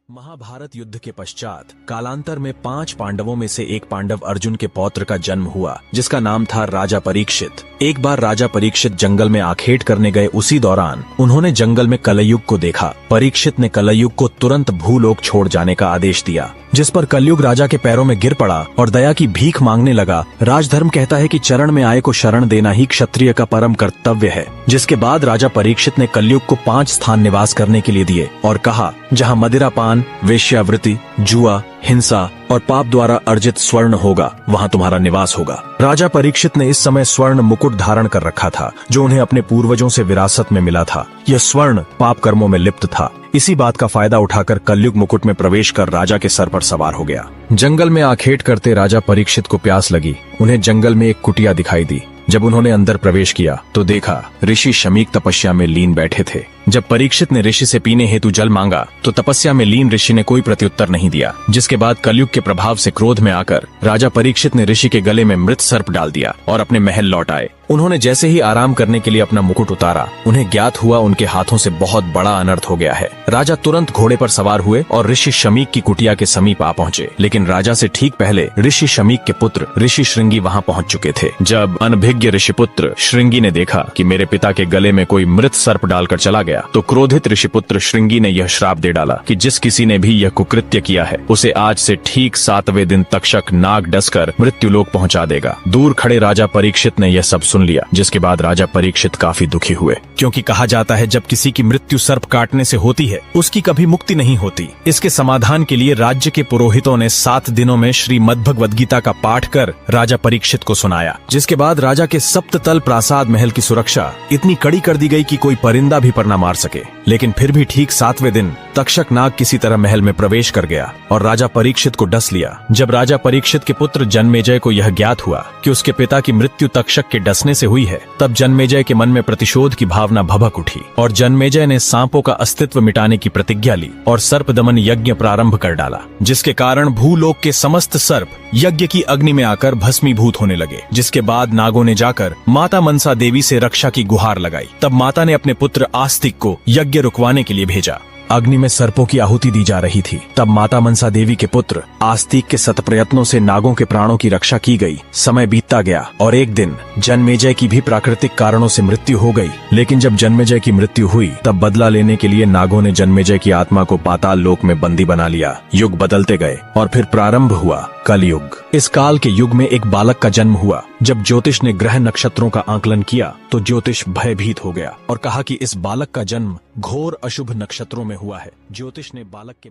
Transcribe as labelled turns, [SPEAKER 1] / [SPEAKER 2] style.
[SPEAKER 1] महाभारत युद्ध के पश्चात कालांतर में 5 पांडवों में से एक पांडव अर्जुन के पौत्र का जन्म हुआ, जिसका नाम था राजा परीक्षित। एक बार राजा परीक्षित जंगल में आखेट करने गए, उसी दौरान उन्होंने जंगल में कलयुग को देखा। परीक्षित ने कलयुग को तुरंत भूलोक छोड़ जाने का आदेश दिया, जिस पर कलयुग राजा के पैरों में गिर पड़ा और दया की भीख मांगने लगा। राजधर्म कहता है कि चरण में आए को शरण देना ही क्षत्रिय का परम कर्तव्य है। जिसके बाद राजा परीक्षित ने कलयुग को 5 स्थान निवास करने के लिए दिए और कहा, जहाँ मदिरापान, वेश्यावृत्ति, जुआ, हिंसा और पाप द्वारा अर्जित स्वर्ण होगा, वहाँ तुम्हारा निवास होगा। राजा परीक्षित ने इस समय स्वर्ण मुकुट धारण कर रखा था, जो उन्हें अपने पूर्वजों से विरासत में मिला था। यह स्वर्ण पाप कर्मों में लिप्त था। इसी बात का फायदा उठाकर कलयुग मुकुट में प्रवेश कर राजा के सर पर सवार हो गया। जंगल में आखेट करते राजा परीक्षित को प्यास लगी। उन्हें जंगल में एक कुटिया दिखाई दी। जब उन्होंने अंदर प्रवेश किया तो देखा ऋषि शमीक तपस्या में लीन बैठे थे। जब परीक्षित ने ऋषि से पीने हेतु जल मांगा तो तपस्या में लीन ऋषि ने कोई प्रत्युत्तर नहीं दिया। जिसके बाद कलयुग के प्रभाव से क्रोध में आकर राजा परीक्षित ने ऋषि के गले में मृत सर्प डाल दिया और अपने महल लौट आए। उन्होंने जैसे ही आराम करने के लिए अपना मुकुट उतारा, उन्हें ज्ञात हुआ उनके हाथों से बहुत बड़ा अनर्थ हो गया है। राजा तुरंत घोड़े पर सवार हुए और ऋषि शमीक की कुटिया के समीप आ पहुंचे। लेकिन राजा से ठीक पहले ऋषि शमीक के पुत्र ऋषि श्रृंगी वहां पहुंच चुके थे। जब अनभिज्ञ ऋषिपुत्र श्रृंगी ने देखा कि मेरे पिता के गले में कोई मृत सर्प डालकर चला गया, तो क्रोधित ऋषिपुत्र श्रृंगी ने यह श्राप दे डाला कि जिस किसी ने भी यह कुकृत्य किया है, उसे आज से ठीक 7वें दिन तक्षक नाग डसकर मृत्युलोक पहुंचा देगा। दूर खड़े राजा परीक्षित ने यह सब सुन लिया, जिसके बाद राजा परीक्षित काफी दुखी हुए, क्योंकि कहा जाता है जब किसी की मृत्यु सर्प काटने से होती है, उसकी कभी मुक्ति नहीं होती। इसके समाधान के लिए राज्य के पुरोहितों ने 7 दिनों में श्रीमद् भगवद गीता का पाठ कर राजा परीक्षित को सुनाया। जिसके बाद राजा के सप्ततल प्रासाद महल की सुरक्षा इतनी कड़ी कर दी गई कि कोई परिंदा भी पर न मार सके। लेकिन फिर भी ठीक 7वें दिन तक्षक नाग किसी तरह महल में प्रवेश कर गया और राजा परीक्षित को डस लिया। जब राजा परीक्षित के पुत्र जन्मेजय को यह ज्ञात हुआ कि उसके पिता की मृत्यु तक्षक के डसने से हुई है, तब जन्मेजय के मन में प्रतिशोध की भावना भभक उठी और जन्मेजय ने सांपों का अस्तित्व मिटाने की प्रतिज्ञा ली और सर्प दमन यज्ञ प्रारंभ कर डाला। जिसके कारण भूलोक के समस्त सर्प यज्ञ की अग्नि में आकर भस्मीभूत होने लगे। जिसके बाद नागों ने जाकर माता मनसा देवी से रक्षा की गुहार लगाई। तब माता ने अपने पुत्र आस्तिक को यज्ञ रुकवाने के लिए भेजा। अग्नि में सर्पों की आहुति दी जा रही थी। तब माता मनसा देवी के पुत्र आस्तिक के सत प्रयत्नों से नागों के प्राणों की रक्षा की गई। समय बीतता गया और एक दिन जन्मेजय की भी प्राकृतिक कारणों से मृत्यु हो गई। लेकिन जब जन्मेजय की मृत्यु हुई, तब बदला लेने के लिए नागों ने जन्मेजय की आत्मा को पाताल लोक में बंदी बना लिया। युग बदलते गए और फिर प्रारंभ हुआ कलयुग। इस काल के युग में एक बालक का जन्म हुआ। जब ज्योतिष ने ग्रह नक्षत्रों का आकलन किया तो ज्योतिष भयभीत हो गया और कहा कि इस बालक का जन्म घोर अशुभ नक्षत्रों में हुआ है। ज्योतिष ने बालक के